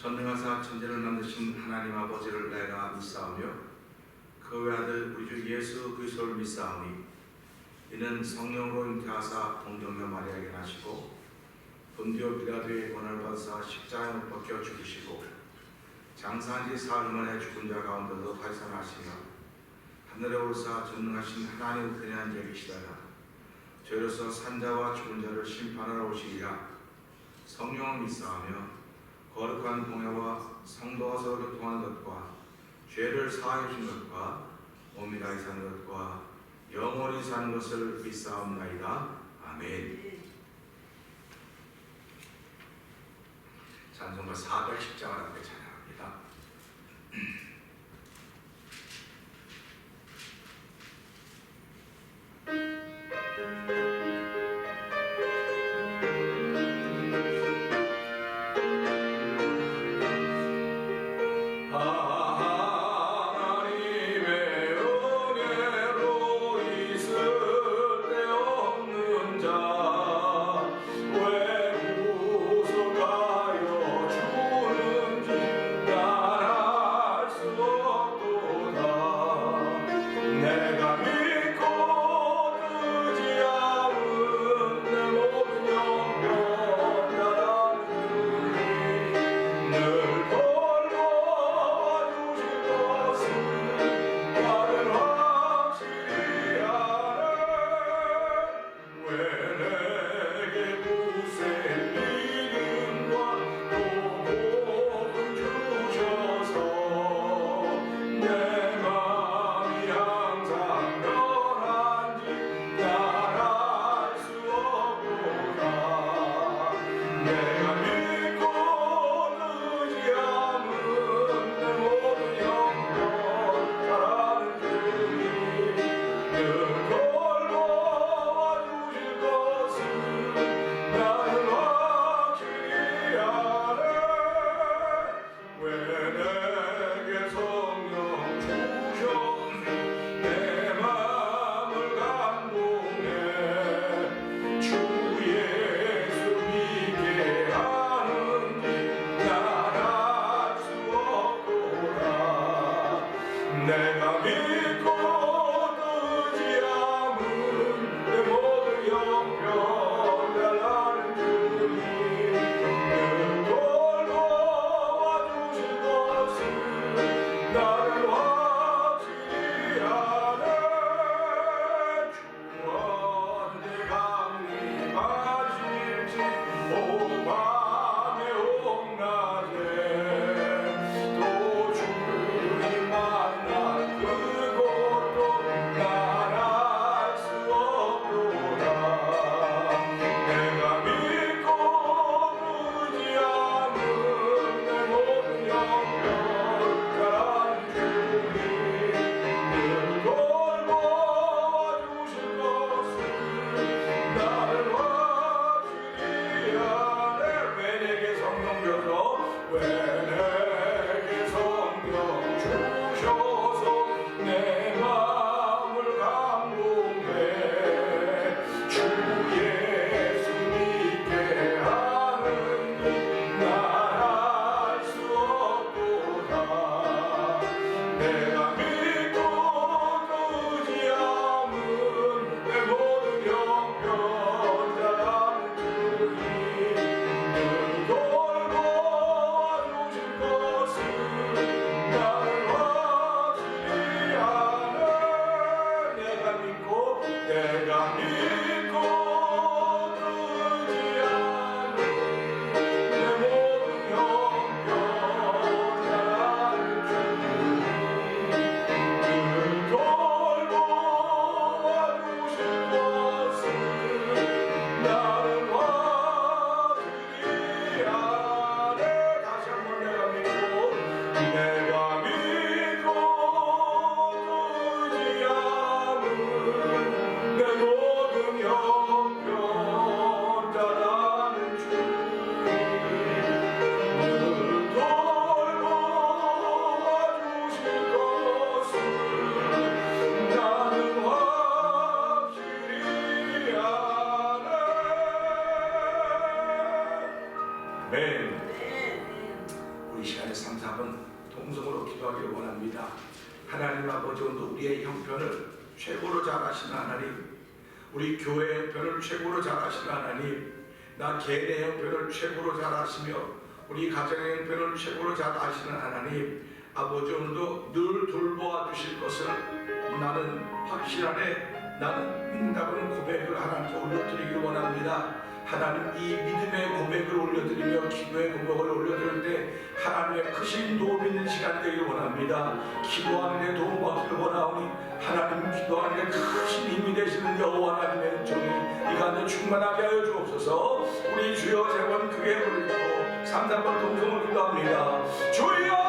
전능하사 천지를 만드신 하나님 아버지를 내가 믿사오며 그 외아들 우리 주 예수 그리스도를 믿사오니 이는 성령으로 잉태하사 동정녀 마리아에게 나시고 본디오 빌라도의 권한을 받으사 십자가에 못 박혀 죽으시고 장사한 지 사흘 만에 죽은 자 가운데서 발산하시며 하늘에 오르사 전능하신 하나님 우편에 앉아 계시다가 저희로서 산자와 죽은 자를 심판하러 오시리라. 성령을 믿사오며 거룩한 공회와 성도가 서로 교통하는 것과 죄를 사하여 주신 것과 몸이라히 사는 것과 영원히 사는 것을 믿사옵나이다. 아멘. 찬송가 410장을 함께 찬양합니다. 이 시간에 3, 4분 동성으로 기도하기를 원합니다. 하나님 아버지, 오늘도 우리의 형편을 최고로 잘 아시는 하나님, 우리 교회 형편을 최고로 잘 아시는 하나님, 나 개인의 형편을 최고로 잘 아시며 우리 가정의 형편을 최고로 잘 아시는 하나님 아버지, 오늘도 늘 돌보아 주실 것을 나는 확실하네, 나는 믿는다고는 고백을 하나님께 올려드리기를 원합니다. 하나님, 이 믿음의 고백을 올려드리며 기도의 고백을 올려드릴 때 하나님의 크신 도움 있는 시간 되기를 원합니다. 기도하는 데 도움 받기를 원하오니 하나님, 기도하는 데 크신 힘이 되시는 여호와 하나님의 은총이 이 가운데 충만하게 하여 주옵소서. 우리 주여 세번 크게 부르고 3, 4번 동성을 기도합니다. 주여,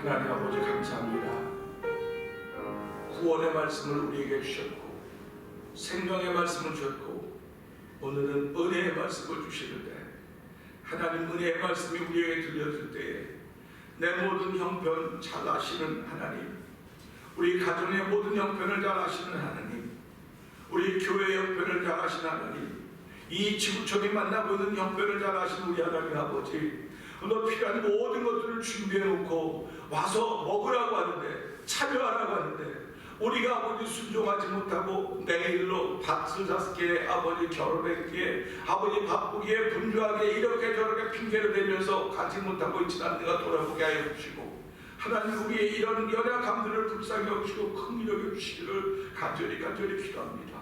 하나님 아버지 감사합니다. 구원의 말씀을 우리에게 주셨고 생명의 말씀을 주셨고 오늘은 은혜의 말씀을 주시는데, 하나님 은혜의 말씀이 우리에게 들려질 때에 내 모든 형편 잘 아시는 하나님, 우리 가정의 모든 형편을 잘 아시는 하나님, 우리 교회의 형편을 잘 아시는 하나님, 이 지구촌이 만나고 있는 형편을 잘 아시는 우리 하나님 아버지, 너 필요한 모든 것들을 준비해 놓고 와서 먹으라고 하는데, 참여하라고 하는데 우리가 아버지 순종하지 못하고 내일로 밭을 샀기에, 아버지 결혼했기에, 아버지 바쁘기에, 분주하게 이렇게 저렇게 핑계를 대면서 가지 못하고 있지 않는가 돌아보게 하여 주시고, 하나님 우리의 이런 연약함들을 불쌍히 여기시고 긍휼히 여겨주시기를 간절히 기도합니다.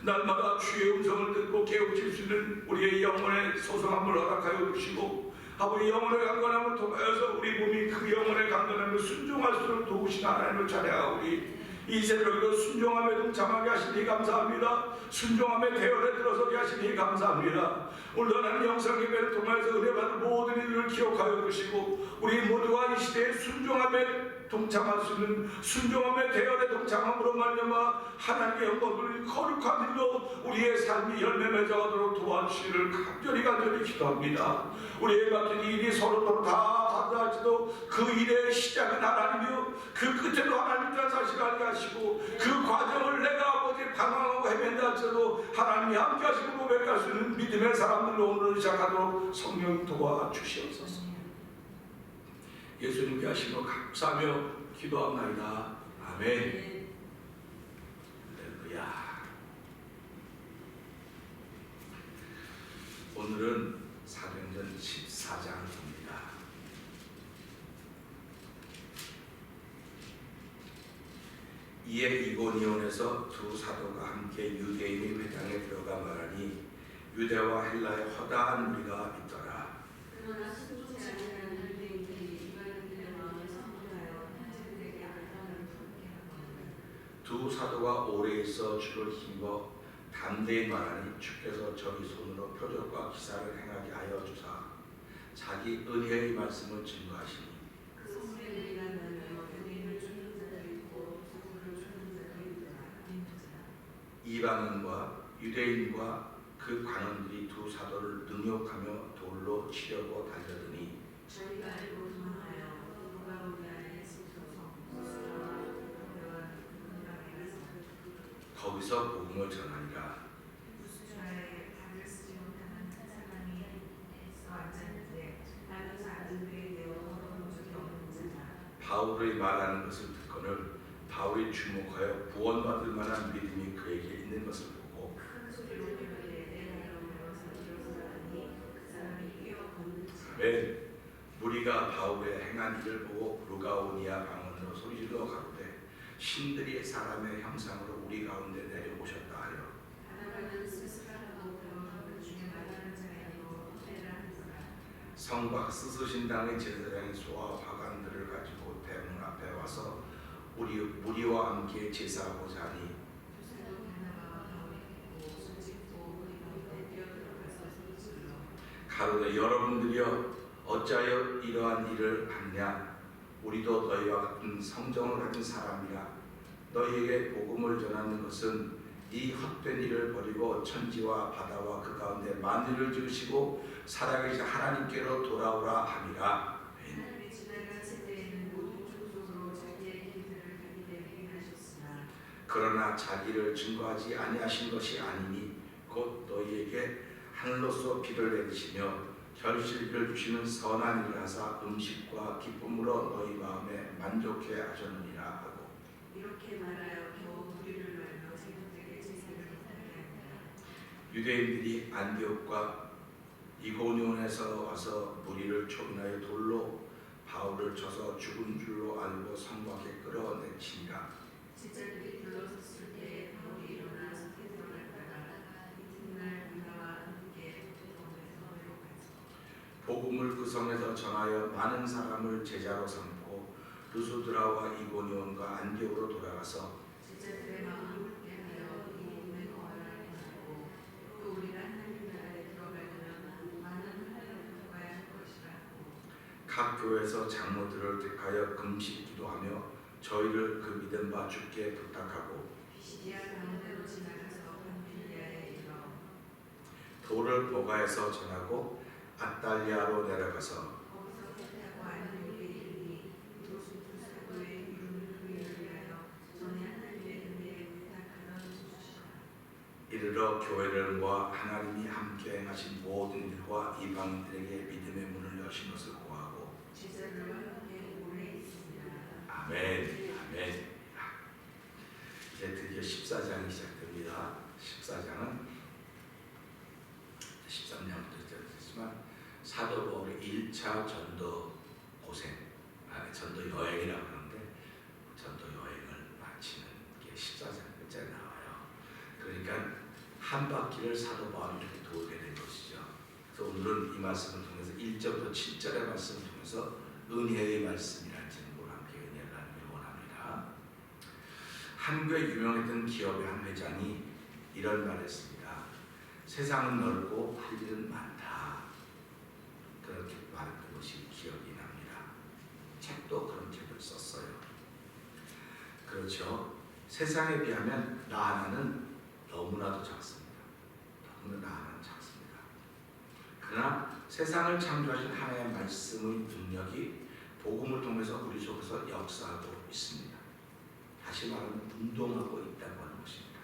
날마다 주의 음성을 듣고 깨우칠 수 있는 우리의 영혼의 소성함을 허락하여 주시고, 아버지 영혼의 강건함을 통하여서 우리 몸이 그 영혼의 강건함을 순종할수록 도우신 하나님을 찬양하오니, 이 새벽에도 순종함에 동참하게 하시니 감사합니다. 순종함에 대열에 들어서게 하시니 감사합니다. 오늘 하나님 영상 예배를 통해서 은혜 받은 모든 이들을 기억하여 주시고, 우리 모두가 이 시대에 순종함에 동참할 수 있는 순종함의 대열에 동참함으로 말미암아 하나님의 영광을 거룩한 일로 우리의 삶이 열매 맺어가도록 도와주시기를 간절히 기도합니다. 우리의 맡긴 일이 서로 다 다르지도 그 일의 시작은 하나님이요 그 끝에도 하나님이라는 사실을 알게 하시고, 그 과정을 내가 아버지 방황하고 헤맨다 할지라도 하나님이 함께 하시고 고백할 수 있는 믿음의 사람들로 오늘을 시작하도록 성령 도와주시옵소서. 예수님께 하신 것 감사하며 기도합나이다. 아멘. 할렐루야. 오늘은 사도행전 14장입니다. 이에 이고니온에서 두 사도가 함께 유대인의 회당에 들어가 말하니 유대와 헬라의 허다한 무리가 있더라. 그러나 순종치 아니하는 유대인들이 이방인들의 마음을 선동하여 형제들에게 안전을 품게 하거늘 두 사도가 오래 있어 주를 힘입어 담대히 말하니 주께서 저희 손으로 표적과 기사를 행하게 하여 주사 자기 은혜의 말씀을 증거하시니 그 소리를 일어나며 유대인을 쫓는 자도 있고 누구를 쫓는 자도 있더라. 이방인과 유대인과 그 관원들이 두 사도를 능욕하며 돌로 치려고 달려드니 저희가 알고 도망하여 누가 우리아에 숲소서 수라와 교회와 금방에 가서 거기서 복음을 전하니라. 무수라에 답을 쓰지 못하는 한 사람이 있어 앉았는데 나는 사람들에 대어 걸어본 적이 없는 자다. 바울의 말하는 것을 듣거늘 바울이 주목하여 구원받을 만한 믿음이 그에게 있는 것을 보고 큰 소리로 이르되 내 나라로 배워서 일어서라니 그 사람이 뛰어 걷는지 맨 무리가 바울의 행한 일을 보고 루가오니아 방언으로 소리질러 가로되 신들이 사람의 형상으로 우리 가운데 내려오셨다 하여 바나바는 스스라라고 배워하는 중에 말하는 자이고 호세라 하더라. 성곽 스스신당의 제사장이 소와 화관들을 가지고 대문 앞에 와서 무리와 함께 제사하고자 하니 두사도 바나바와 바울이 듣고 손짓고 우리 가운데 뛰어들어가서 소리질러 가로되 여러분들이여 어찌하여 이러한 일을 하느냐 우리도 너희와 같은 성정을 가진 사람이라 너희에게 복음을 전하는 것은 이 헛된 일을 버리고 천지와 바다와 그 가운데 만유를 지으시고 살아계신 하나님께로 돌아오라 함이라. 하나님이 지나간 세대에는 모든 족속으로 자기의 길들을 가게 되게 하셨으나 그러나 자기를 증거하지 아니하신 것이 아니니 곧 너희에게 하늘로서 비를 내리시며 결실을 주시는 선한 일을 하사 음식과 기쁨으로 너희 마음에 만족해 하셨느니라 하고 이렇게 말하여 겨우 무리를 말며 제국들에게 제사를 하게 하니라. 유대인들이 안디옥과 이고니온에서 와서 무리를 촉인하여 돌로 바울을 쳐서 죽은 줄로 알고 성곽에 끌어내치니라. 제자들이 들러섰을 때 바울이 일어나 숲에 들어갔다가 이튿날 문화와 함께 도통에서 내려가서 복음을 그 성에서 전하여 많은 사람을 제자로 삼고 루스드라와 이고니온과 안디옥으로 돌아가서 제자들의 마음을 굳게 하여 이 몸에 거하라 하고 또 우리가 하나님 나라에 들어가려면 많은 환난을 겪어야 할 것이라 하고 각 교회에서 장로들을 택하여 금식 기도하며 저희를 그 믿음 바 주께 부탁하고 피시디아 가운데로 지나가서 밤빌리아에 이르러 돌을 보가에서 전하고 아달리아로 내려가서 거기서 택하고 안디옥에 이르니 이곳은 두 사도의 이름을 그리를 위하여 전에 하나님의 은혜에 부탁하던 곳이라. 이르러 교회를 모아 하나님이 함께 행하신 모든 일과 이방인들에게 믿음의 문을 여신 것을 고하고 제자들과 함께 오래 있습니다. 아멘. 아멘. 이제 드디어 14장이 시작됩니다. 14장은 13장부터 시작했지만 사도 바울의 1차 전도 고생, 전도 여행이라고 하는데 전도 여행을 마치는 게 14장 끝자에 나와요. 그러니까 한 바퀴를 사도 바울이 이렇게 돌게 된 것이죠. 그래서 오늘은 이 말씀을 통해서 1절부터 7절의 말씀을 통해서 은혜의 말씀이라는 제목으로 함께 은혜를 나누기를 원합니다. 한국에 유명했던 기업의 한 회장이 이런 말을 했습니다. 세상은 넓고 할 일은 많다. 그렇게 말했던 것이 기억이 납니다. 책도 그런 책을 썼어요. 그렇죠. 세상에 비하면 나 하나는 너무나도 작습니다. 너무나 나 하나는 작습니다. 그러나 세상을 창조하신 하나님의 말씀의 능력이 복음을 통해서 우리 속에서 역사하고 있습니다. 다시 말하면 운동하고 있다고 하는 것입니다.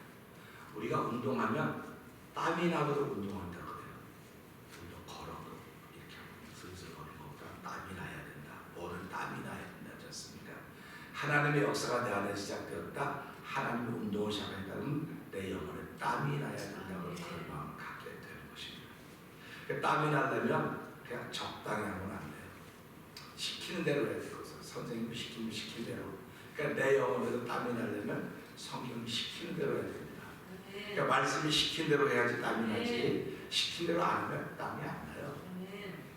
우리가 운동하면 땀이 나도록 운동한다고 그래요. 우리도 걸어도 이렇게 슬슬 걸는 것보다 땀이 나야 된다. 뭐는 땀이 나야 된다. 않습니까? 하나님의 역사가 내 안에 시작되었다. 하나님의 운동을 시작한다면 내 영혼에 땀이 나야 된다고 그런 마음을 갖게 되는 것입니다. 땀이 나려면 그냥 적당히 하면 안 돼요. 시키는 대로 해야 되고 선생님이 시키면 시키는 대로. 그러니까 내 영혼에도 땀이 나려면 성경이 시키는 대로 해야 됩니다. 그러니까 말씀이 시킨 대로 해야지 땀이 나지 시킨 대로 안 하면 땀이 안 나요.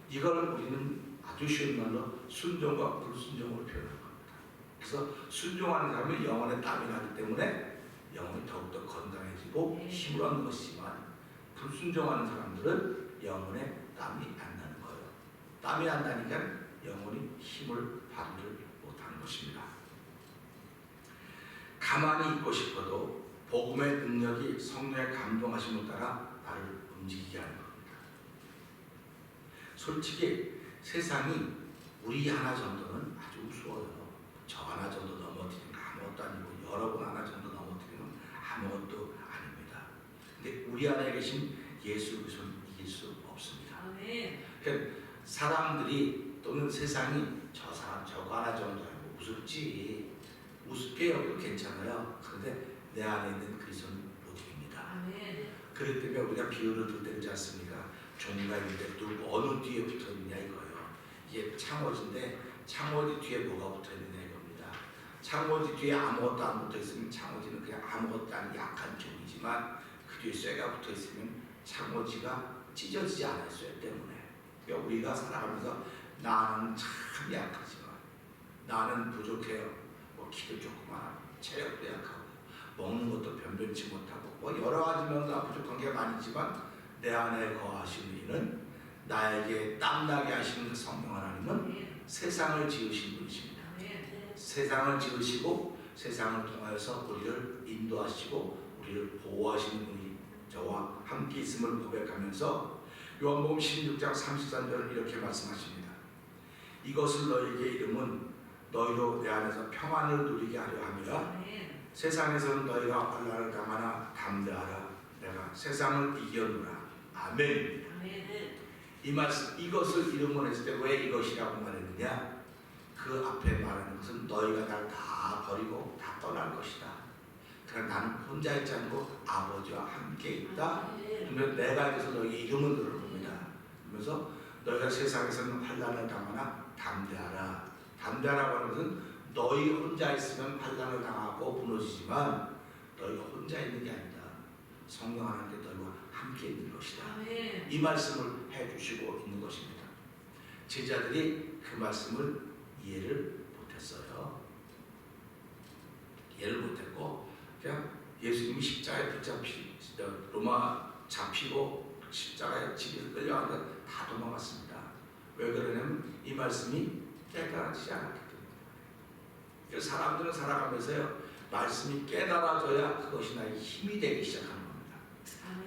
이걸 우리는 아주 쉬운 말로 순종과 불순종으로 표현한 겁니다. 그래서 순종하는 사람은 영혼에 땀이 나기 때문에 영혼이 더욱더 건강해지고 힘을 얻는 것이지만 불순종하는 사람들은 영혼에 땀이 안 나는 거예요. 땀이 안 나니까 영혼이 힘을 발휘를 못하는 것입니다. 가만히 있고 싶어도 복음의 능력이 성령의 감동하심을 따라 나를 움직이게 하는 겁니다. 솔직히 세상이 우리 하나 정도는 아주 우스워요. 저 하나 정도 넘어뜨리는 거 아무것도 아니고 여러분 하나 정도 넘어뜨리는 건 아무것도 아닙니다. 근데 우리 안에 계신 예수 그리스도는 이길 수 없습니다. 그러니까 사람들이 또는 세상이 저 사람 저거 하나 정도 하고 우습지 우습게 여겨도 괜찮아요. 그런데 내 안에 있는 그리스도는 못 이깁니다. 그렇기 때문에 우리가 비유를 들 때지 않습니까? 종이가 있는데 누구 어느 뒤에 붙어 있느냐 이거예요. 이게 창호지인데 창호지 뒤에 뭐가 붙어 있느냐 이겁니다. 창호지 뒤에 아무것도 안 붙어 있으면 창호지는 그냥 아무것도 아닌 약한 종이지만 그 뒤에 쇠가 붙어 있으면 창호지가 찢어지지 않아요. 쇠 때문에. 그러니까 우리가 살아가면서 나는 참 약하지만 나는 부족해요. 뭐 키도 조그마하고 체력도 약하고 먹는 것도 변변치 못하고 뭐 여러 가지 면도 부족한 게 많지만 내 안에 거하시는 이는 나에게 땀나게 하시는 그 성령 하나님은 세상을 지으신 분이십니다. 세상을 지으시고 세상을 통하여서 우리를 인도하시고 우리를 보호하시는 분이 저와 함께 있음을 고백하면서 요한복음 16장 33절은 이렇게 말씀하십니다. 이것을 너희에게 이름은 너희로 내 안에서 평안을 누리게 하려 함이라. 세상에서는 너희가 환난을 당하나 담대하라. 내가 세상을 이겼노라. 아멘입니다. 이 말씀 이것을 이름으로 했을 때 왜 이것이라고 말했느냐? 그 앞에 말하는 것은 너희가 날 다 버리고 다 떠날 것이다. 그러나 나는 혼자 있지 않고 아버지와 함께 있다. 그러면 내가 있어서 너희 이름을 들어봅니다. 그러면서 너희가 세상에서는 환난을 당하나 담대하라. 담대하라고 하는 것은 너희 혼자 있으면 환난을 당하고 무너지지만 너희가 혼자 있는 게 아니다. 성령 하나님께 너희와 함께 있는 것이다. 이 말씀을 해주시고 있는 것입니다. 제자들이 그 말씀을 이해를 못했어요. 이해를 못했고 그냥 예수님이 십자가에 로마 잡히고 십자가에 집에서 끌려가는데 다 도망갔습니다. 왜 그러냐면 이 말씀이 깨달아지지 않았기 때문에. 그래서 사람들은 살아가면서요 말씀이 깨달아져야 그것이 나의 힘이 되기 시작하는 겁니다.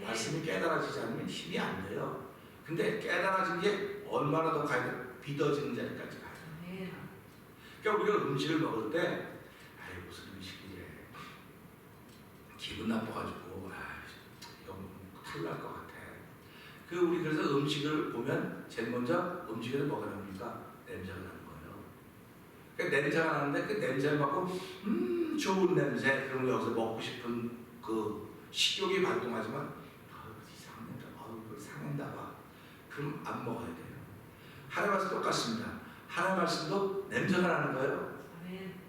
말씀이 깨달아지지 않으면 힘이 안 돼요. 근데 깨달아진 게 얼마나 더 가야 돼? 믿어지는 자리까지 가야 돼요. 그러니까 우리가 음식을 먹을 때 아이 무슨 음식이래 기분 나빠가지고 이거 큰일 날 것 같아. 우리 그래서 음식을 보면 제일 먼저 음식에서 뭐가 나옵니까? 냄새가 나는 거예요. 그러니까 냄새가 나는데 그 냄새를 맡고 좋은 냄새 그럼 여기서 먹고 싶은 그 식욕이 발동하지만 이상한 냄새 이거 상한다 봐. 그럼 안 먹어야 돼요. 하나님 말씀 똑같습니다. 하나님 말씀도 냄새가 나는 거예요.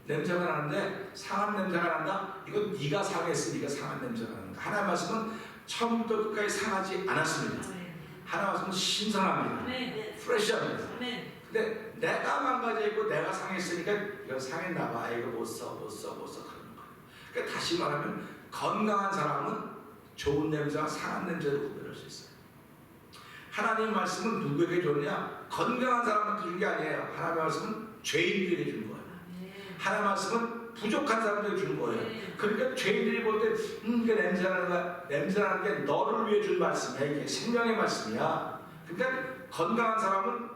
냄새가 나는데 상한 냄새가 난다? 이건 네가 상했으니까 상한 냄새가 나는 거야. 하나님 말씀은 처음부터 끝까지 상하지 않았습니다. 하나님 말씀은 신선합니다. 프레시합니다. 근데 내가 망가져 있고 내가 상했으니까 이거 상했나 봐. 이거 못 써 그러는 거예요. 그러니까 다시 말하면 건강한 사람은 좋은 냄새와 상한 냄새를 구별할 수 있어요. 하나님 말씀은 누구에게 줬냐? 건강한 사람한테 준 게 아니에요. 하나님 말씀은 죄인들에게 준 거예요. 하나님 말씀은 부족한 사람들에게 준 거예요. 그러니까 죄인들이 볼 때 이게 냄새나는 거야. 냄새나는 게 너를 위해 준 말씀이야. 이게 생명의 말씀이야. 그러니까 건강한 사람은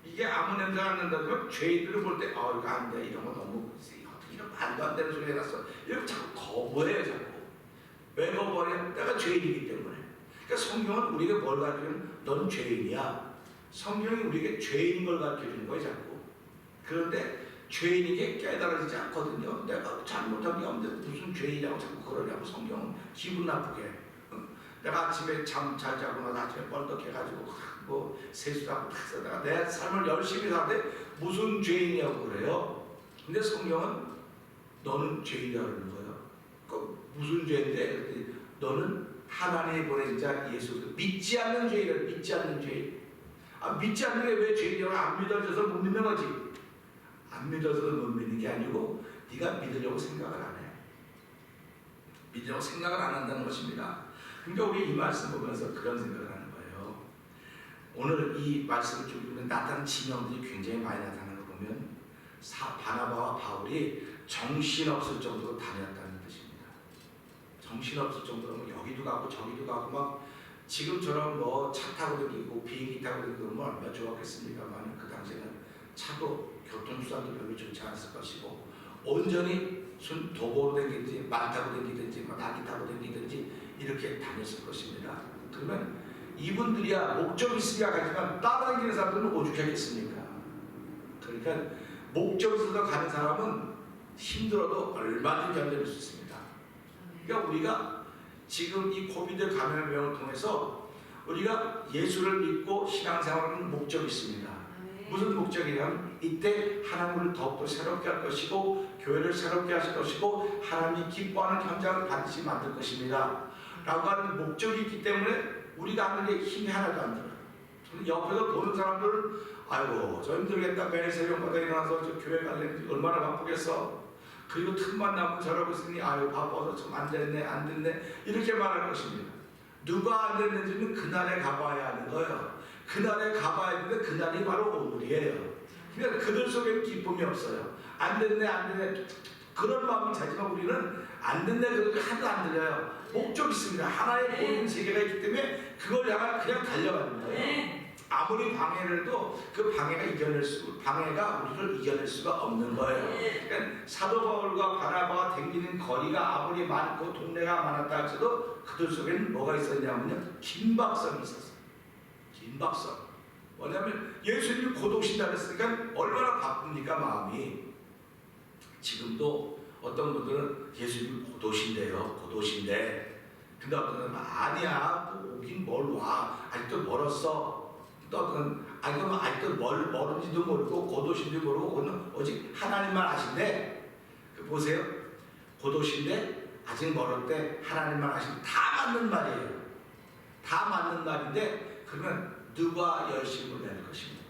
이게 아무 냄새가 안 난다면 죄인들을 볼 때 이거 안 돼. 이런 거 너무 어떻게 이런 말도 안 되는 소리 해놨어. 이렇게 자꾸 거부해요. 자꾸. 왜 거부하냐? 내가 죄인이기 때문에. 그러니까 성경은 우리에게 뭘 가르쳐주면 넌 죄인이야. 성경이 우리에게 죄인 걸 가르쳐주는 거예요. 자꾸. 그런데 죄인에게 깨달아지지 않거든요. 내가 잘못한 게 없는데 무슨 죄인이라고 자꾸 그러냐고 성경은 기분 나쁘게. 내가 아침에 잠 잘 자고 나서 아침에 뻘떡해가지고 뭐 세수도 하고 다 내가 내 삶을 열심히 사는데 무슨 죄인이냐고 그래요. 근데 성경은 너는 죄인이라고 그러는 거예요. 그 무슨 죄인데? 그랬더니 너는 하나님이 보낸 자 예수 믿지 않는 죄인을 믿지 않는 죄인. 믿지 않는 게 왜 죄인이라고? 안 믿어져서 못 믿는 거지. 안 믿어서 못 믿는 게 아니고 네가 믿으려고 생각을 안 해. 믿으려고 생각을 안 한다는 것입니다. 그러니까 우리 이 말씀 보면서 그런 생각을 하는 거예요. 오늘 이 말씀을 쭉 보면 나타나는 지명들이 굉장히 많이 나타나는 거 보면 바나바와 바울이 정신없을 정도로 다녔다는 뜻입니다. 정신없을 정도로 뭐 여기도 가고 저기도 가고 막 지금처럼 뭐 차 타고 다니고 비행기 타고 다니고 뭐 얼마나 좋았겠습니까만 그 당시에는 차도 교통수단도 별로 좋지 않았을 것이고 온전히 도보로 다니든지 말 타고 다니든지 낙이 타고 다니든지 이렇게 다녔을 것입니다. 그러면 이분들이야 목적이 있으니까 가지만 따라다니는 사람들은 오죽하겠습니까? 그러니까 목적이 있어서 가는 사람은 힘들어도 얼마든지 견뎌낼 수 있습니다. 그러니까 우리가 지금 이 코비드 감염병을 통해서 우리가 예수를 믿고 신앙생활하는 목적이 있습니다. 무슨 목적이냐면 이때 하나님을 더욱더 새롭게 할 것이고 교회를 새롭게 하실 것이고 하나님이 기뻐하는 현장을 반드시 만들 것입니다 라고 하는 목적이 있기 때문에 우리가 하는 게 힘이 하나도 안 들어요. 옆에서 보는 사람들은 아이고 저 힘들겠다 매일 새벽마다 일어나서 저 교회 가려면 얼마나 바쁘겠어. 그리고 틈만 나면 저러고 있으니 아유 바빠서 좀 안 됐네 이렇게 말할 것입니다. 누가 안 됐는지는 그날에 가봐야 하는 거예요. 그날에 가봐야 하는데 그날이 바로 오늘이에요. 그러니까 그들 속에는 기쁨이 없어요. 안 됐네 그런 마음이 자지만 우리는 안 됐네 그것도 하나도 안 들려요. 목적이 있습니다. 하나의 보이는 세계가 있기 때문에 그걸 향해 그냥 달려가는 거예요. 아무리 방해를 해도 그 방해가 우리를 이겨낼 수가 없는 거예요. 그러니까 사도 바울과 바나바가 댕기는 거리가 아무리 많고 동네가 많았다 할지라도 그들 속에는 뭐가 있었냐면요. 긴박성이 있었어요. 긴박성. 뭐냐면 예수님이 곧 오신다 그랬으니까 얼마나 바쁩니까 마음이. 지금도 어떤 분들은 예수님이 곧 오신대. 근데 어떤 사람은 아니야 또 오긴 뭘 와. 아직도 멀었어. 또 어떤 그럼 아직도 멀은지도 모르고 곧 오신지도 모르고 그건 오직 하나님만 아신대. 보세요. 곧 오신대 아직 멀었대. 하나님만 아신대. 다 맞는 말이에요. 다 맞는 말인데 그러면 누가 열심을 낼 것입니다.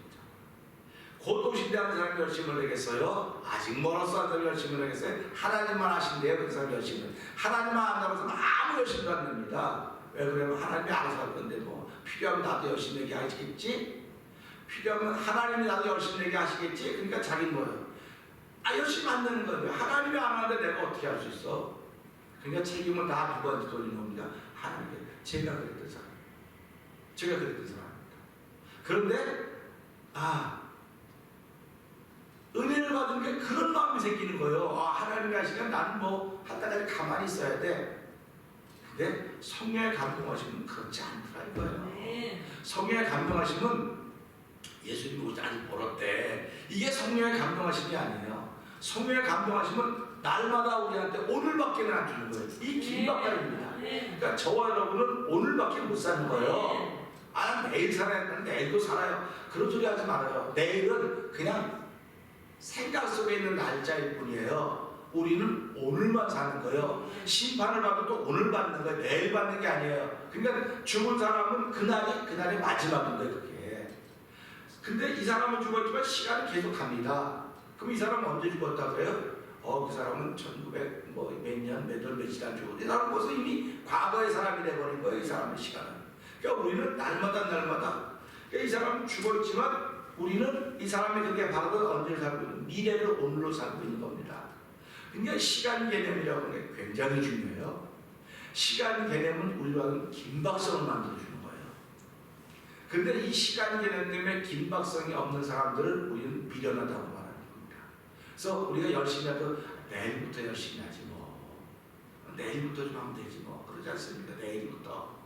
곧 오신대 하는 사람이 열심을 내겠어요? 아직 멀었어 하는 사람이 열심을 내겠어요? 하나님만 아신대요. 그 사람이 열심을. 하나님만 안다고 해서 아무 열심도 안 냅니다. 왜 그러면 하나님이 알아서 할 건데 뭐 필요하면 나도 열심히 내게 하시겠지? 필요하면 하나님이 나도 열심히 내게 하시겠지? 그러니까 자기는 뭐예요? 열심히 안 되는 거예요. 하나님이 안 하는데 내가 어떻게 할 수 있어? 그러니까 책임을 다 누구한테 돌리는 겁니다. 하나님께. 제가 그랬던 사람입니다. 그런데 은혜를 받은 게 그런 마음이 생기는 거예요. 하나님이 하시면 나는 뭐 한 달까지 가만히 있어야 돼. 근데 성령의 감동하시면 그렇지 않더라 이거예요. 성령의 감동하시면 예수님이 오지 아직 멀었대. 이게 성령의 감동하심이 아니에요. 성령의 감동하시면 날마다 우리한테 오늘밖에는 안 주는 거예요. 이 긴박감입니다. 그러니까 저와 여러분은 오늘밖에 못 사는 거예요. 내일 살아야 돼. 내일도 살아요. 그런 소리 하지 말아요. 내일은 그냥 생각 속에 있는 날짜일 뿐이에요. 우리는 오늘만 사는 거예요. 심판을 받아도 오늘 받는 거예요. 내일 받는 게 아니에요. 그러니까 죽은 사람은 그날이 마지막인 거예요. 그게. 근데 이 사람은 죽었지만 시간이 계속 갑니다. 그럼 이 사람은 언제 죽었다고 그래요? 그 사람은 1900 몇 년, 몇 월, 며칠 안 죽었는데 이 사람은 벌써 이미 과거의 사람이 돼버린 거예요. 이 사람의 시간은. 그러니까 우리는 날마다 그러니까 이 사람은 죽었지만 우리는 이 사람이 그렇게 바로 언제를 살고 있는 미래를 오늘로 살고 있는 겁니다. 그러니까 시간 개념이라고 하는 게 굉장히 중요해요. 시간 개념은 우리와는 긴박성을 만들어주는 거예요. 근데 이 시간 개념 때문에 긴박성이 없는 사람들을 우리는 미련하다고 말하는 겁니다. 그래서 우리가 열심히 해도 내일부터 열심히 하지 뭐. 내일부터 좀 하면 되지 뭐. 그러지 않습니까? 내일부터.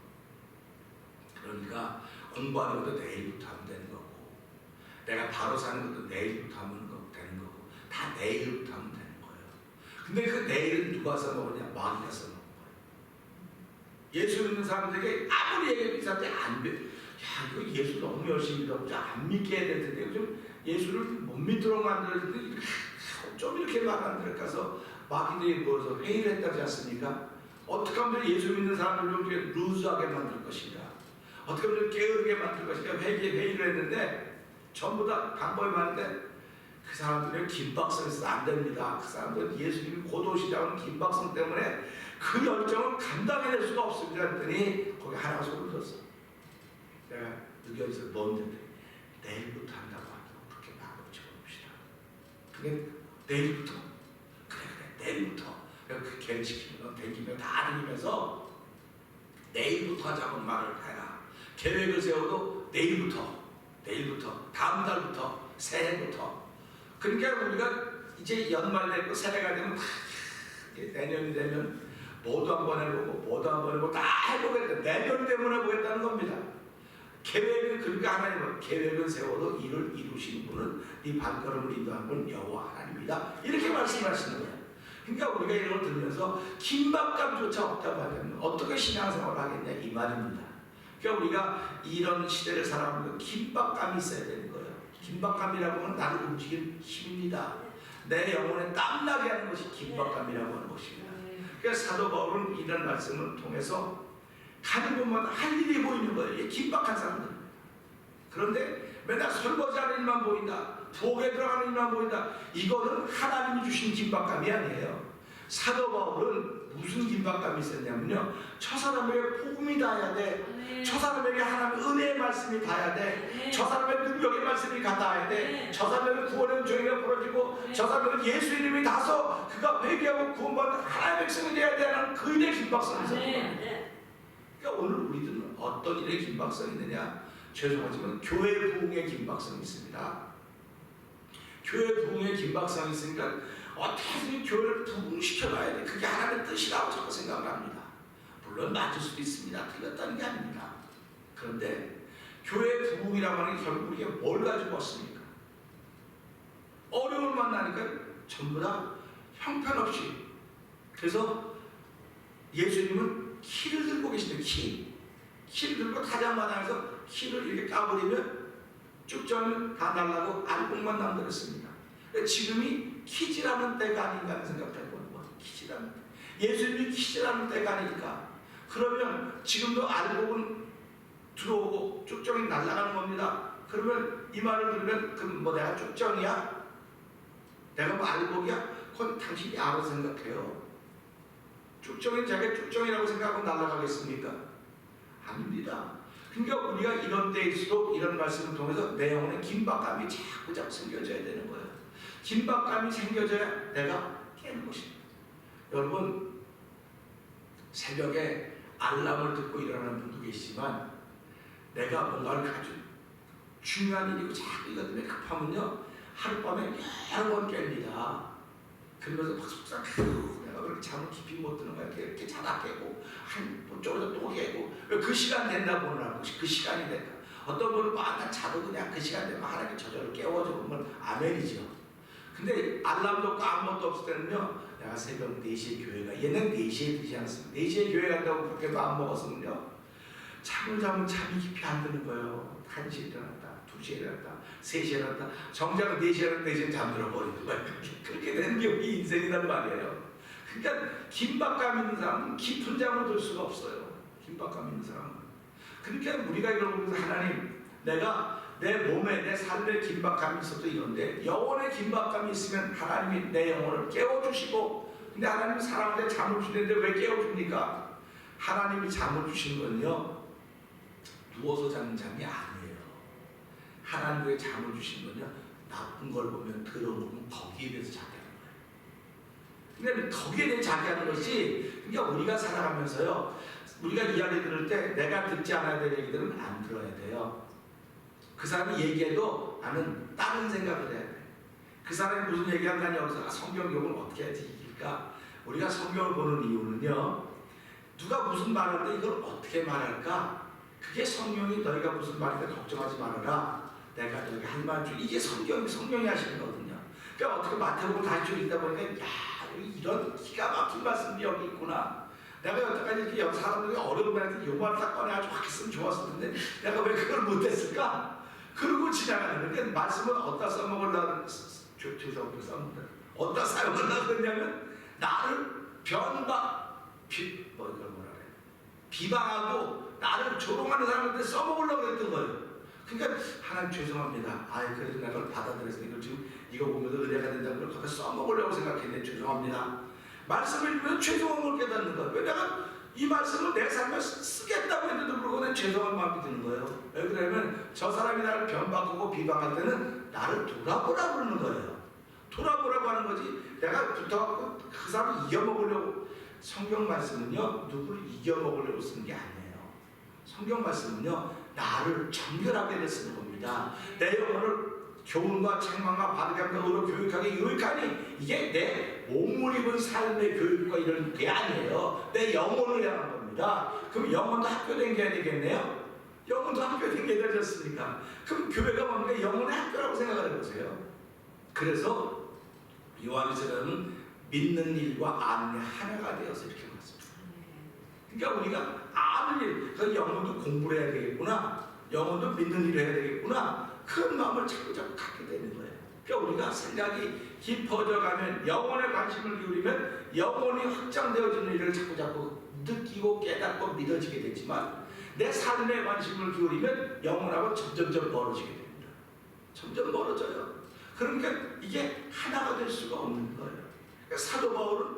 그러니까 공부하는 것도 내일부터 하면 되는 거고 내가 바로 사는 것도 내일부터 하면 되는 거고 다 내일부터 하면 되는 거예요. 근데 그 내일은 누가 써먹었냐? 마귀가 써먹은 거예요. 예수 믿는 사람들에게 아무리 얘기해도 이 사람들이 안 돼. 야, 이거 예수 너무 열심히 믿어. 안 믿게 해야 될 텐데. 좀 예수를 못 믿도록 만들 텐데, 좀 이렇게 만들어 가서 마귀들이 모여서 회의를 했다지 않습니까? 어떻게 하면 예수 믿는 사람들을 좀 루즈하게 만들 것인가? 어떻게 하면 게으르게 만들 것인가? 회의를 했는데, 전부 다 방법이 많은데, 그 사람들은 긴박성이 있어서 안 됩니다. 그 사람들은 예수님이 곧 오시자는 긴박성 때문에 그 열정을 감당해낼 수가 없습니다. 그랬더니 거기 하나가 소리를 들었어. 내가 의견에서 뭔데? 내일부터 한다고 하더라고. 그렇게 마음을 집어봅시다. 근데 내일부터 그래 내일부터 그 계획시키면 댕기면 다 다니면서 내일부터 하자고 말을 해라. 계획을 세워도 내일부터 다음 달부터 새해부터. 그러니까 우리가 이제 연말 되고 새해가 되면 내년이 되면 뭐도 한번 해보고 다 해보겠다. 내년 때문에 해보겠다는 겁니다. 계획은 그러니까 하나님은 계획을 세워도 이를 이루시는 분은 네 발걸음을 인도하는 분 여호와 하나님이다. 이렇게 말씀하시는 거예요. 그러니까 우리가 이런 걸 들으면서 긴박감조차 없다고 하면 어떻게 신앙생활을 하겠냐 이 말입니다. 그러니까 우리가 이런 시대를 살아가면 긴박감이 있어야 되는 거예요. 긴박감이라고 하면 나를 움직이는 힘입니다. 내 영혼에 땀나게 하는 것이 긴박감이라고 하는 것입니다. 그래서 사도 바울은 이런 말씀을 통해서 가는 곳마다 할 일이 보이는 거예요. 이게 긴박한 사람들. 그런데 맨날 설거지하는 일만 보인다. 부엌에 들어가는 일만 보인다. 이거는 하나님이 주신 긴박감이 아니에요. 사도 바울은 무슨 긴박감이 있었냐면요. 저 사람에게 복음이 닿아야 돼. 저 사람에게 하나님의 은혜의 말씀이 닿아야 돼. 저 사람의 능력의 말씀이 닿아야 돼. 저 사람에게 구원의 은총이가 벌어지고 저 사람에게 예수 이름이 닿아서 그가 회개하고 구원받는 하나님의 백성이 되어야 되는 그 일의 긴박성이 있었던 거예요. 그러니까 오늘 우리들은 어떤 일의 긴박성이 있느냐? 죄송하지만 교회 부흥의 긴박성이 있습니다. 교회 부흥의 긴박성이 있으니까 어떻게든 교회를 부흥시켜놔야 돼. 그게 하나님의 뜻이라고 저는 생각을 합니다. 물론 맞을 수도 있습니다. 틀렸다는 게 아닙니다. 그런데 교회 부흥이라고 하는 게 결국 우리가 뭘 가지고 왔습니까? 어려움을 만나니까 전부 다 형편없이. 그래서 예수님은 키를 들고 계시는데 키를 들고 타작마당에서 키를 이렇게 까버리면 쭉정은 다 날라고 알곡만 남들었습니다. 지금이 키질하는 때가 아닌가 하는 생각을 해보는 거예요. 키질하는 때. 예수님이 키질하는 때가 아닐까. 그러면 지금도 알곡은 들어오고 쭉정이 날아가는 겁니다. 그러면 이 말을 들으면 그럼 뭐 내가 쭉정이야? 내가 뭐 알곡이야? 그건 당신이 알아서 생각해요. 쭉정인 자기가 쭉정이라고 생각하고 날아가겠습니까? 아닙니다. 그러니까 우리가 이런 때일수록 이런 말씀을 통해서 내 영혼에 긴박감이 자꾸 생겨져야 되는 거예요. 긴박감이 생겨져야 내가 깨는 것입니다. 여러분 새벽에 알람을 듣고 일어나는 분도 계시지만 내가 뭔가를 가지고 중요한 일이고 자꾸 이것 때문에 급하면요 하룻밤에 여러 번 깹니다. 그러면서 막 속상해요. 내가 그렇게 잠을 깊이 못 드는 거야. 이렇게 자다 깨고 한 쪽으로 또 깨고 그 시간 된다 보느라고 그 시간이 될까. 어떤 분은 난 자도 그냥 그 시간 되면 하나님께 저절로 깨워줘 보면 아멘이죠. 근데 알람도 없고 아무것도 없을 때는요 내가 새벽 4시에 교회가 얘는 4시에 되지 않습니다. 4시에 교회 간다고 그렇게 마음 먹었으면요 잠을 자면 잠이 깊이 안 드는 거예요. 1시에 일어났다 2시에 일어났다 3시에 일어났다 정작 4시에 일어났다 4시에 잠들어 버리는 거예요. 그렇게 되는 게 우리 인생이란 말이에요. 그러니까 긴박감 있는 사람은 깊은 잠을 들 수가 없어요. 긴박감 있는 사람은. 그러니까 우리가 이걸 보면서 하나님 내가 내 몸에 내 삶에 긴박감이 있어도 이런데 영혼에 긴박감이 있으면 하나님이 내 영혼을 깨워주시고 근데 하나님은 사람한테 잠을 주는데 왜 깨워줍니까? 하나님이 잠을 주시는 건요 누워서 자는 잠이 아니에요. 하나님의 잠을 주시는 건요 나쁜 걸 보면 더러운 걸 보면 거기에 대해서 자게 하는 거예요. 근데 거기에 대해 자게 하는 것이 그러니까 우리가 살아가면서요 우리가 이야기 들을 때 내가 듣지 않아야 될 얘기들은 안 들어야 돼요. 그 사람이 얘기해도 나는 다른 생각을 해야 돼. 그 사람이 무슨 얘기한다니 여기서 성경 교훈을 어떻게 해야지 이길까? 우리가 성경을 보는 이유는요 누가 무슨 말하는데 이걸 어떻게 말할까? 그게 성령이 너희가 무슨 말인지 걱정하지 말아라. 내가 너희가 한 말 줄 이게 성령이 하시는 거거든요. 그러니까 어떻게 마태복음 다시 줄 읽다 보니까 야 이런 기가 막힌 말씀이 여기 있구나. 내가 여태까지 이렇게 사람들이 어려운 말한테 요말 딱 꺼내가지고 확 했으면 좋았을 텐데 내가 왜 그걸 못했을까? 그러고 지나가는 거예요. 말씀은 어디다 써먹으려고 죄송합니다. 써먹는다. 어디다 사용하려고 했냐면 나를 비방하고 나를 조롱하는 사람한테 써먹으려고 했던 거예요. 그러니까 하나님 죄송합니다. 그래도 내가 그걸 받아들여서 이걸 지금 이거 보면서 은혜가 된다고 그걸 갖다 써먹으려고 생각했는데 죄송합니다. 말씀을 읽으면서 죄송한 걸 깨닫는 거예요. 왜 내가 이 말씀을 내 삶에 쓰겠다고 했는데도 불구하고 난 죄송한 마음이 드는 거예요. 왜 그러냐면 저 사람이 나를 변박하고 비방할 때는 나를 돌아보라고 그러는 거예요. 돌아보라고 하는 거지 내가 붙어갖고 그 사람을 이겨먹으려고. 성경 말씀은요 누구를 이겨먹으려고 쓰는 게 아니에요. 성경 말씀은요 나를 정결하게 쓰는 겁니다. 내 영혼을 교훈과 책망과 바르게 함과 의로 교육하게 유익하니 이게 내 몸을 입은 삶의 교육과 이런 게 아니에요. 내 영혼을 향한 겁니다. 그럼 영혼도 학교 다녀야 되겠네요. 영혼도 학교 다녀야 되셨으니까 그럼 교회가 뭡니까? 영혼의 학교라고 생각을 해보세요. 그래서 요한일서는 믿는 일과 아는 일 하나가 되어서 이렇게 말씀합니다. 그러니까 우리가 아는 일, 그 영혼도 공부를 해야 되겠구나, 영혼도 믿는 일을 해야 되겠구나, 그런 마음을 자꾸 갖게 되는 거예요. 그러니까 우리가 생각이 깊어져 가면, 영혼에 관심을 기울이면 영혼이 확장되어지는 일을 자꾸 느끼고 깨닫고 믿어지게 되지만, 내 삶에 관심을 기울이면 영혼하고 점점 멀어지게 됩니다. 점점 멀어져요. 그러니까 이게 하나가 될 수가 없는 거예요. 그러니까 사도 바울은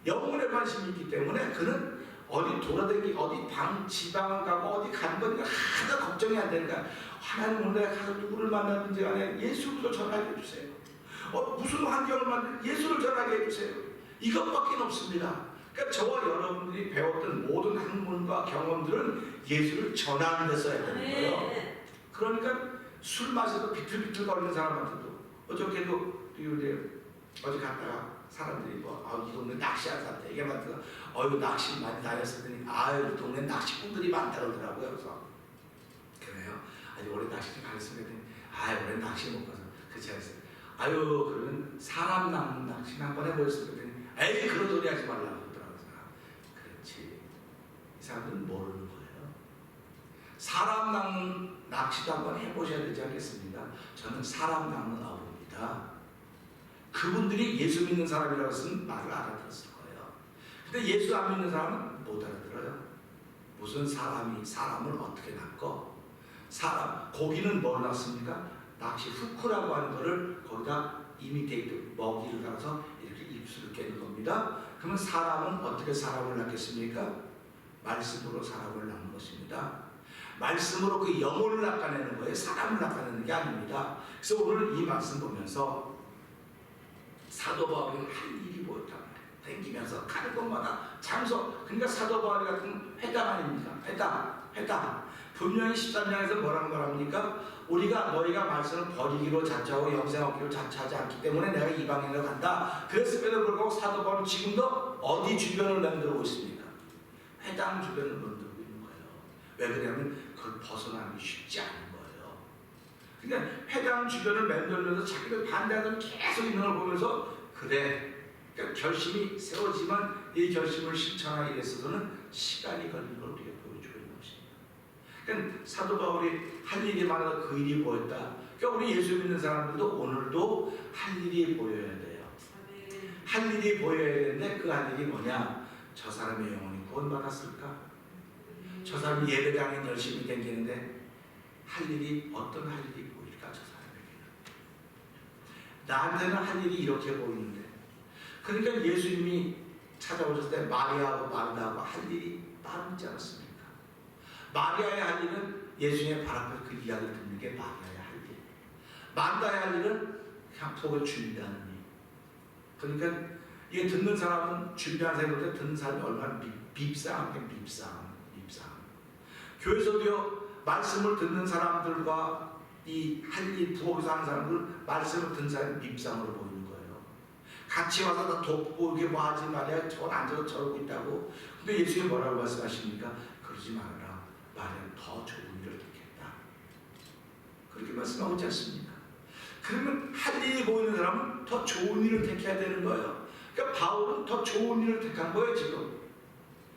영혼에 관심이 있기 때문에 그는 어디 돌아다니기, 어디 지방 가고 어디 가는 건 하나도 걱정이 안 되는 거야. 하나님 오늘 내가 가서 누구를 만나든지 간에 예수를 전하게 해주세요. 무슨 환경을 만나든 예수를 전하게 해주세요. 이것밖에 없습니다. 그러니까 저와 여러분들이 배웠던 모든 학문과 경험들은 예수를 전하는 데 써야 되는 거예요. 그러니까 술 마셔도 비틀비틀 거리는 사람한테도, 어저께도 어디 갔다가 사람들이 이 동네 낚시하는 사람들 얘기하면서 낚시 많이 다녔었더니 이 동네 낚시꾼들이 많다 그러더라고요. 그래서 그래요? 아니 올해 낚시 좀 가겠습니다. 올해 낚시 못 가서 그치 않았어요. 그러면 사람 낚는 낚시는 한번 해보셨을 때 에이 그런 소리 하지 말라고 그러더라고요. 그렇지, 이 사람들은 모르는 거예요. 사람 낚는 낚시도 한번 해보셔야 되지 않겠습니까? 저는 사람 낚는 어부입니다. 그분들이 예수 믿는 사람이라고 쓴 말을 알아들었을 거예요. 근데 예수 안 믿는 사람은 못 알아들어요. 무슨 사람이 사람을 어떻게 낚어? 고기는 뭘 낚습니까? 낚시 후크라고 하는 거를 거기다 이미테이트 먹이를 달아서 이렇게 입술을 깨는 겁니다. 그러면 사람은 어떻게 사람을 낚겠습니까? 말씀으로 사람을 낚는 것입니다. 말씀으로 그 영혼을 낚아내는 거예요. 사람을 낚아내는 게 아닙니다. 그래서 오늘 이 말씀 보면서 사도 바울이 할 일이 뭐였단 말이에요. 댕기면서 가는 곳마다 장소, 그러니까 사도 바울 같은 회당 아닙니까? 회당. 분명히 13장에서 뭐라고 말합니까? 너희가 말씀을 버리기로 자처하고 영생 얻기로 자처하지 않기 때문에 내가 이방인으로 간다. 그랬음에도 불구하고 사도 바울은 지금도 어디 주변을 만들고 있습니까? 회당 주변을 만들고 있는 거예요. 왜 그러냐면 그걸 벗어나기 쉽지 않은 거예요. 그러니까 회당 주변을 만들면서 자기들 반대하는 계속 있는 걸 보면서 그러니까 결심이 세워지만 이 결심을 실천하기 위해서는 시간이 걸리는 걸 우리가 보여주고 있는 것입니다. 그러니까 사도 바울이 할 일이 많아서 그 일이 보였다. 그러니까 우리 예수 믿는 사람들도 오늘도 할 일이 보여야 돼요. 할 일이 보여야 되는데 그 할 일이 뭐냐? 저 사람의 영혼이 구원받았을까? 저 사람이 예배당에 열심히 다니는데 할 일이 어떤 할 일이 보일까? 저 사람에게는 나한테는 할 일이 이렇게 보이는데, 그러니까 예수님이 찾아오셨을 때 마리아하고 마르다하고 할 일이 따로 있지 않았습니까? 마리아의 할 일은 예수님의 발 앞에 그 이야기를 듣는 게 마리아의 할 일, 마르다의 할 일은 그냥 복을 준비하는 일. 그러니까 이게 듣는 사람은 준비한 생각을 듣는 사람이 얼마나 밉상한 게 밉상. 교회에서도요, 말씀을 듣는 사람들과 이 할 일 부엌에서 하는 사람들, 말씀을 듣는 사람이 밉상으로 보이는 거예요. 같이 와서 다 돕고 이게 뭐 하지 말이야, 저건 앉아서 저러고 있다고. 근데 예수님이 뭐라고 말씀하십니까? 그러지 말아라. 마리아는 더 좋은 일을 택했다. 그렇게 말씀하고 있지 않습니까? 그러면 할 일이 보이는 사람은 더 좋은 일을 택해야 되는 거예요. 그러니까 바울은 더 좋은 일을 택한 거예요, 지금.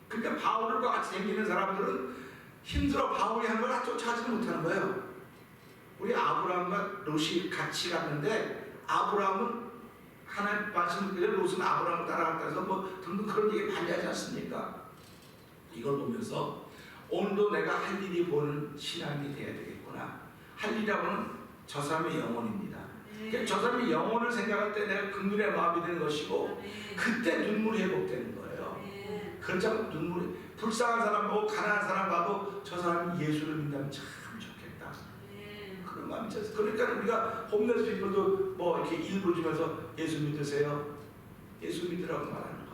그러니까 바울과 같이 생기는 사람들은 힘들어 바울이 한 걸 쫓아가지 못하는 거예요. 우리 아브라함과 롯이 같이 갔는데 아브라함은 하나님 말씀드린 롯은 아브라함을 따라갔다 해서 뭐 등등 그런 얘기 많이 하지 않습니까? 이걸 보면서 오늘도 내가 할 일이 보는 신앙이 돼야 되겠구나. 할 일이라고는 저 사람의 영혼입니다. 그러니까 저 사람의 영혼을 생각할 때 내가 긍휼의 마음이 되는 것이고 그때 눈물이 회복되는 거예요. 그렇지 않고 눈물이 불쌍한 사람 보고 가난한 사람 봐도 저 사람이 예수를 믿는다면 참 좋겠다. 그런 마음이 있어요. 그러니까 우리가 홈레스 피플도 뭐 이렇게 일부 주면서 예수 믿으세요. 예수 믿으라고 말하는 거예요.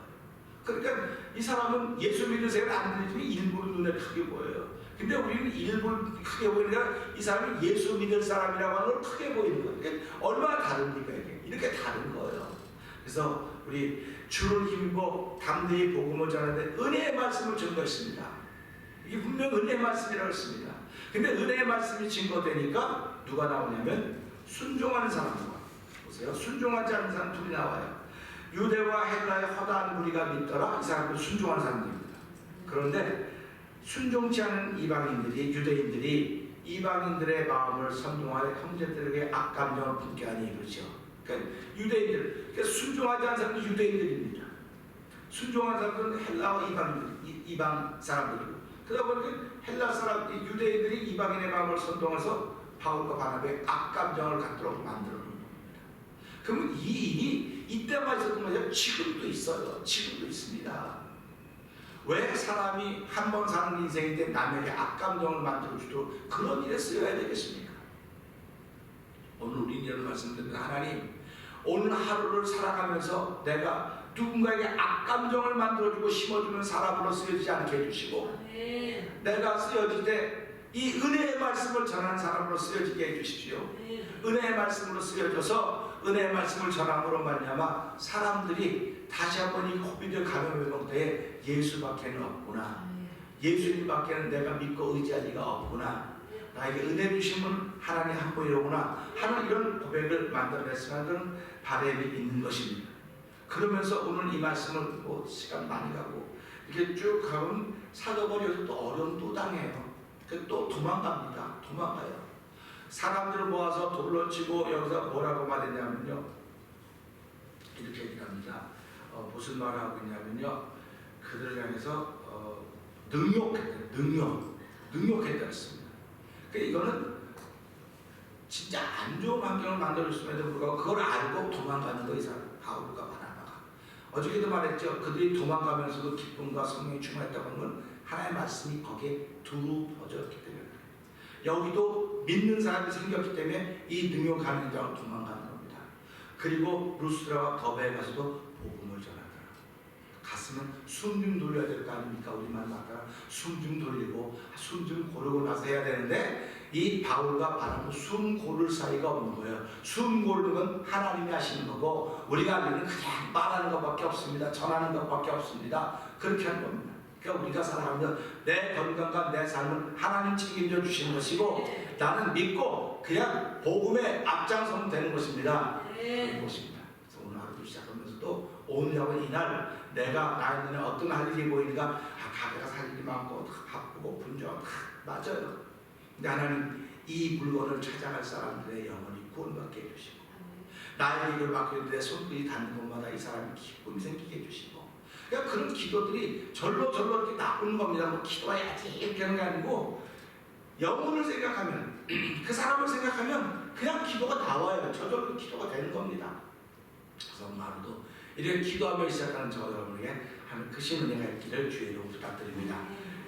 그러니까 이 사람은 예수 믿으세요 안 들리지만 일부러 눈에 크게 보여요. 근데 우리는 일부러 크게 보이니까 이 사람이 예수 믿을 사람이라고 하는 걸 크게 보이는 거예요. 그러니까 얼마나 다릅니까 이게? 이렇게 다른 거예요. 그래서 우리 주를 힘입어 담대히 복음을 전하는데 은혜의 말씀을 증거했습니다. 이게 분명 은혜의 말씀이라고 했습니다. 근데 은혜의 말씀이 증거되니까 누가 나오냐면 순종하는 사람과 보세요. 순종하지 않는 사람 둘이 나와요. 유대와 헬라의 허다한 무리가 믿더라. 이 사람들 순종하는 사람들입니다. 그런데 순종치 않은 이방인들이 유대인들이 이방인들의 마음을 선동하여 형제들에게 악감정을 품게 하니 이르죠. 그러니까 유대인들, 그러니까 순종하지 않은 사람들이 유대인들입니다. 순종하는 사람들은 헬라와 이방 사람들이고 그러다 보니까 헬라 사람, 유대인들이 이방인의 마음을 선동해서 바울과 바나바의 악감정을 갖도록 만들어 놓은 겁니다. 그러면 이 일이 이때만 있었던 거죠. 지금도 있어요. 지금도 있습니다. 왜 사람이 한 번 사는 인생인데 남에게 악감정을 만들어주도록 그런 일에 쓰여야 되겠습니까? 오늘 우리 이런 말씀드리는 하나님, 오늘 하루를 살아가면서 내가 누군가에게 악감정을 만들어주고 심어주는 사람으로 쓰여지지 않게 해주시고 내가 쓰여질 때 이 은혜의 말씀을 전하는 사람으로 쓰여지게 해주십시오. 은혜의 말씀으로 쓰여져서 은혜의 말씀을 전함으로 말미암아 사람들이 다시 한번 이 코비드 감염의 병때에 예수밖에는 없구나. 예수님밖에는 내가 믿고 의지할 리가 없구나. 나에게 은혜 주심은 하나님 한 분이로구나 하는 이런 고백을 만들어냈으면 하는 바람이 있는 것입니다. 그러면서 오늘 이 말씀을 뭐 시간 많이 가고 이렇게 쭉 가면 사도 바울이 또 어려움 또 당해요. 또 도망갑니다. 도망가요. 사람들을 모아서 돌로 치고 여기서 뭐라고 말했냐면요. 이렇게 얘기를 합니다. 무슨 말을 하고 있냐면요. 그들을 향해서 능욕했다. 능욕했다 했습니다. 그러니까 이거는 진짜 안 좋은 환경을 만들어줬음에도 불구하고 그걸 알고 도망가는 거 이 사람 바울과 바나바가. 어저께도 말했죠. 그들이 도망가면서도 기쁨과 성령이 충만했다고 하는 건 하나님의 말씀이 거기에 두루 퍼졌기 때문에 여기도 믿는 사람이 생겼기 때문에 이 능욕하는 자로 도망가는 겁니다. 그리고 루스드라와 더베에 가서도 복음을 전하더라. 갔으면 숨 좀 돌려야 될 거 아닙니까? 우리말 아까 숨 좀 돌리고 숨 좀 고르고 나서 해야 되는데 이 바울과 바나바는 숨 고를 사이가 없는 거예요. 숨 고르는 건 하나님이 하시는 거고 우리가 알기는 그냥 말하는 것밖에 없습니다. 전하는 것밖에 없습니다. 그렇게 하는 겁니다. 그러니까 우리가 살아가면서 내 건강과 내 삶은 하나님 책임져 주시는 것이고 나는 믿고 그냥 복음에 앞장서면 되는 것입니다. 그런 것입니다. 그래서 오늘 하루도 시작하면서도 오늘하고 이날 내가 나의 눈에 어떤 할 일이 보이는가 가게가 살 일이 많고 바쁘고 분주하고 맞아요. 근데 하나님 이 물건을 찾아갈 사람들의 영혼이 구원받게 해주시고 나의 일을 맡겼는데 손길이 닿는 곳마다 이 사람이 기쁨이 생기게 해주시고 그러니까 그런 기도들이 절로 이렇게 나오는 겁니다. 뭐 기도해야지 이렇게 하는 게 아니고 영혼을 생각하면 그 사람을 생각하면 그냥 기도가 나와요. 저절로 기도가 되는 겁니다. 그래서 오늘 하루도 이렇게 기도하며 시작하는 저 여러분에게 하는 그 신은혜가 있기를 주의 이름으로 부탁드립니다.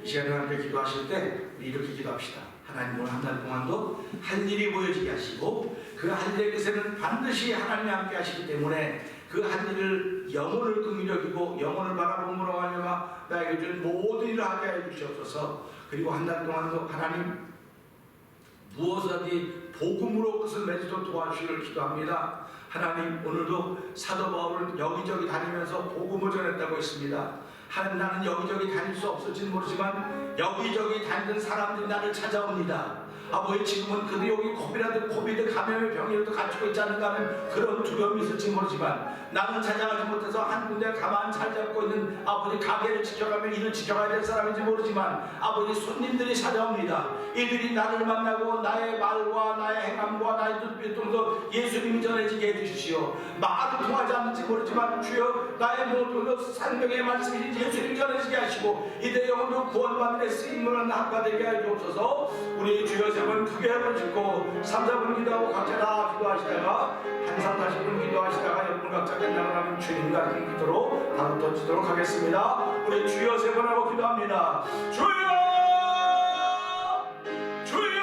이 시간에 함께 기도하실 때 우리 이렇게 기도합시다. 하나님 오늘 한 달 동안도 할 일이 보여지게 하시고 그 할 일의 끝에는 반드시 하나님이 함께 하시기 때문에 그 한 일을 영혼을 긍휼히 여기고 영혼을 바라봄으로 하려마 나에게 준 모든 일을 하게 해 주시옵소서. 그리고 한 달 동안도 하나님 무엇이든지 복음으로 끝을 맺도록 도와주시기를 기도합니다. 하나님 오늘도 사도 바울은 여기저기 다니면서 복음을 전했다고 했습니다. 하나님 나는 여기저기 다닐 수 없을지는 모르지만 여기저기 다니는 사람들이 나를 찾아옵니다. 아버지 지금은 그들이 여기 코비드 감염의 병이라도 갖추고 있지 않는가 하는 그런 두려움이 있을지 모르지만 나는 찾아가지 못해서 한 군데 가만 잘 잡고 있는 아버지 가게를 지켜가며 일을 지켜가야 될 사람인지 모르지만 아버지 손님들이 찾아옵니다. 이들이 나를 만나고 나의 말과 나의 행함과 나의 눈빛 통해서 예수님이 전해지게 해주시오. 말은 통하지 않는지 모르지만 주여 나의 모든 생명의 말씀이 예수님이 전해지게 하시고 이들 영혼도 구원받는 데 쓰임을 합과되게 하옵소서. 우리 주여 세 번 크게 한번 짓고 3, 4분 기도하고 각자 다 기도하시다가 한 3, 40분 기도하시다가 여러분 각자 끝나고 나면 주님 같은 기도로 바로 던지도록 하겠습니다. 우리 주여 세 번 하고 기도합니다. 주여 주여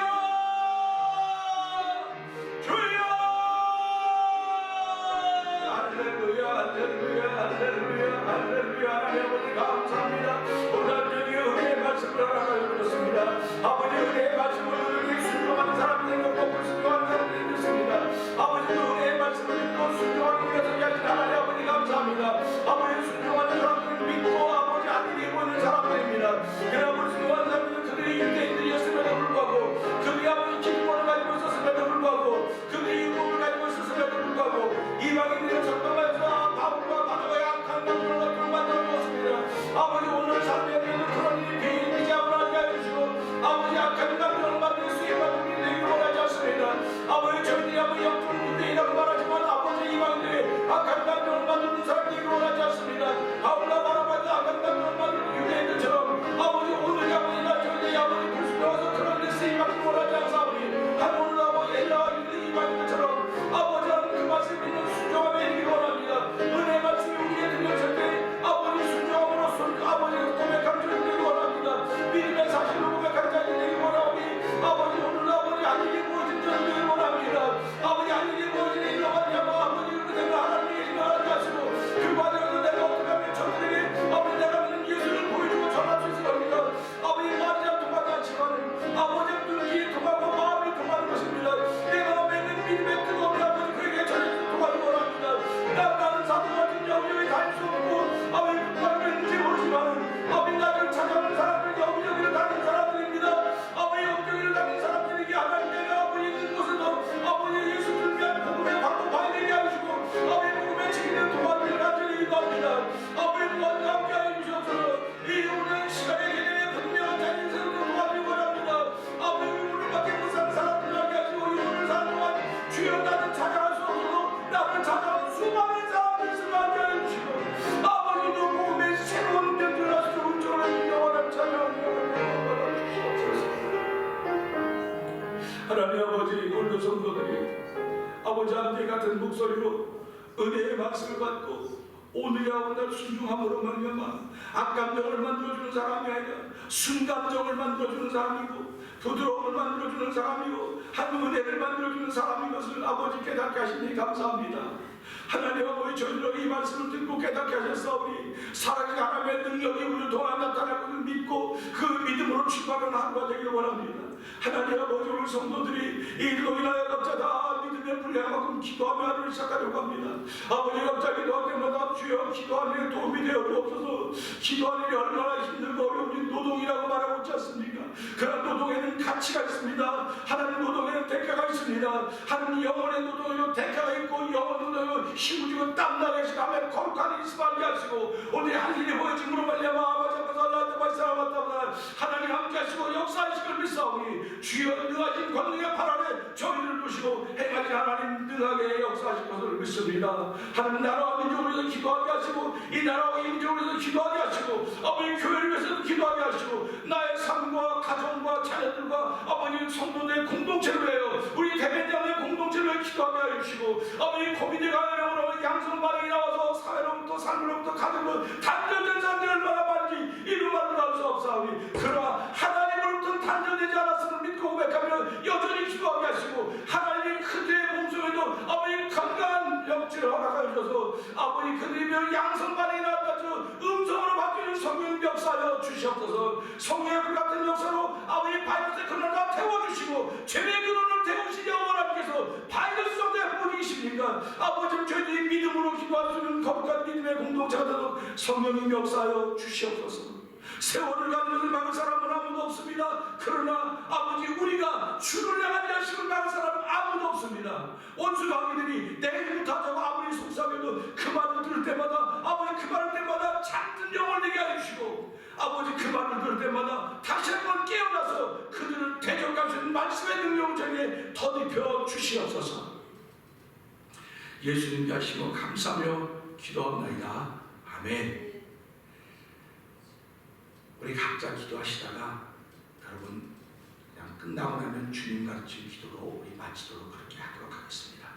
주여 할렐루야 할렐루야 할렐루야 할렐루야. 하나님 아버지 감사합니다. 오늘 저기 은혜의 말씀을 하나 들었습니다. 아버지 은혜의 말씀을 듣기 순종하는 사람들이 있고 순종하는 사람들이 있습니다. 아버지 은혜의 말씀을 듣고 순종하기 위해서 하신 하나님 아버지 감사합니다. 아버지 순종하는 사람들은 믿고 아버지 아들이 보이는 사람들입니다. 그러나 순종하는 사람들은 그들이 유대인들이었음에도 불구하고 그들이 아버지 기쁨을 가지고 있었음에도 불구하고 그들이 율법을 가지고 있었음에도 불구하고 이방인들을 선동하여서 바울과 바나바의 악한 감정을 얻도록 만들어 주었습니다. 아버지 오늘 삶에 있는 그런 일이 비일비재 하게 해주시고 아버지 악한 감정을 만들 수 있는 일이 되기를 원하지 않습니다. 아버지 저희들이 아버지 영적 유대인이라고 말하지만 아버지 이방인들이 악한 감정을 만드는 사람들이 원하지 않습니다. 바울과 바나바도 악한 감정을 만드는 유대인들처럼 아버지 오늘 아버지나 저희들이 아버지 불순종해서 그런 일을 쓰임받기를 원하지 않사오니 하늘 아버지 엘라와 유대 이방인들처럼 아버지 하는 그 말씀 믿는 순종함에 이르기를 원합니다. 은혜의 말씀이 우리에게 들려질 때 아버지 순종함으로써 아버지 고백한 줄을 되기를 원합니다. 믿음의 사실로 고백한 자들이 되기를 원하오니 아버지 오늘 아버지 하나님이 무엇인 줄을 되기를 원합니다. 아버지 하나님이 무엇인 일로 하냐고 아버지 그대로 하나님이 일어나게 하시고 그 과정에서 내가 어떻게 하면 저들에게 아버지 내가 믿는 예수를 보여주고 전할 수 있을 겁니다. 아버지 말이랑 통하지 않지만 아버지 눈이 통하고 마음이 통하는 것입니다. 내가 믿는 믿음의 뜨거움이 아버지 그에게 전해지는 통하기 원합니다. 나는 사도 같은 여기저기 다닐 수 없고 아버지 북방을 했는지 모르지만 아버지 나를 찾아오는 사람들 여기저기를 다닌 사람들입니다. 아버지 여기저기를 다닌 사람들에게 하나님 내가 아버지 있는 곳에도 아버지 예수를 위한 복음의 방법하게 되게 하시고 아버지 복음의 지키는 도와주를 가지고 기도합니다. 아버지 도와주 함께 하여 주셔서 이 오늘 시간에 개념의 분명한 자기 인생을 도와주기 원합니다. 아버지 오늘밖에 못 사는 사람들 하게 하시고 이 오늘 사는 동안 주여 나는 찾아갈 수 없어도 나를 찾아온 수많은 사람들 승하게 하여 주시고 아버지도 복음의 새로운 변주를 하시고 운전하는 영원한 찬양을 하나님 아버지 오늘도 성도들이 아버지 함께 같은 목소리로 은혜의 말씀을 받고 오늘이야 오늘 순종함으로 말미암아 악감정을 만들어주는 사람이 아니라 순감정을 만들어주는 사람이고 부드러움을 만들어주는 사람이고 한 은혜를 만들어주는 사람인 것을 아버지 깨닫게 하시니 감사합니다. 하나님 아버지 저희로 이 말씀을 듣고 깨닫게 하셨사오니 살아계신 하나님의 능력이 우리를 통해 나타날 것을 믿고 그 믿음으로 출발하는 하루가 되기를 원합니다. 하나님 아버지 우리 성도들이 이 일로 인하여 각자 다 믿음의 분량만큼 기도하며 하루를 시작하려고 합니다. 아버지 각자 기도할 때마다 주여 기도하는 데 도움이 되어 주옵소서. 기도하는 게 얼마나 힘들고 어려운지 노동이라고 말하고 있지 않습니까? 그런 노동에는 가치가 있습니다. 하나님 노동에는 대가가 있습니다. 하나님 영혼의 노동에는 대가가 있고 영혼 노동에는 힘주고 땀나게 시간에 거룩한 일스만게 하시고 오늘 할 일이 보여짐으로 말미암아 아버지 앞에서 알라한테 말씀을 받다보다 하나님 함께 하시고 역사하시길 믿사오니 주여 능하신 권능의 팔 아래 저희를 두시고 행하신 하나님 능하게 역사하실 것을 믿습니다. 하나님 나라와 민족을 위해서 기도하게 하시고 이 나라와 민족을 위해서 기도하게 하시고 아버지 교회를 위해서도 기도하게 하시고 나의 삶과 가정과 자녀들과 아버지 성도들의 공동체를 위하여 우리 대변자의 공동체를 위하여 기도하게 하여 주시고 아버지 코비드 감염으로 양성 반응이 나와서 사회로부터 삶으로부터 가정으로 단절된 사람들이 얼마나 많은지 이루 말로 나올 수 없사오니 그러나 하나님으로부터 단절되지 않았음을 믿고 고백하며 여전히 기도하게 하시고 하나님의 그들의 몸속에도 아버지 건강한 영체를 허락하여 주셔서 아버지 그들이 양성 반응이 나왔다죠 음성으로 바뀌는 성령 역사하여 주시옵소서. 성령의 불 같은 역사로 아버지 바이러스의 근원을 다 태워주시고 죄의 근원을 태우시니 영원하께서 바이러스 상대의 분이십니까? 아버지 저희들이 믿음으로 기도할 수 있는 거룩한 믿음의 공동체가 되도록 성령님 역사하여 주시옵소서. 세월을 가는 것을 막을 사람은 아무도 없습니다. 그러나 아버지, 우리가 주를 향한 자식을 막을 사람은 아무도 없습니다. 원수 마귀들이 내일부터 하자고 아무리 속삭여도 그 말을 들을 때마다, 아버지, 그 말을 때마다 잠든 영을 내게 해주시고, 아버지, 그 말을 들을 때마다 다시 한번 깨어나서 그들을 대적할 수 있는 말씀의 능력을 저에게 덧입혀 주시옵소서. 예수님 자신을 감사하며 기도합니다. 아멘. 우리 각자 기도하시다가 여러분 그냥 끝나고 나면 주님 가르친 기도로 우리 마치도록 그렇게 하도록 하겠습니다.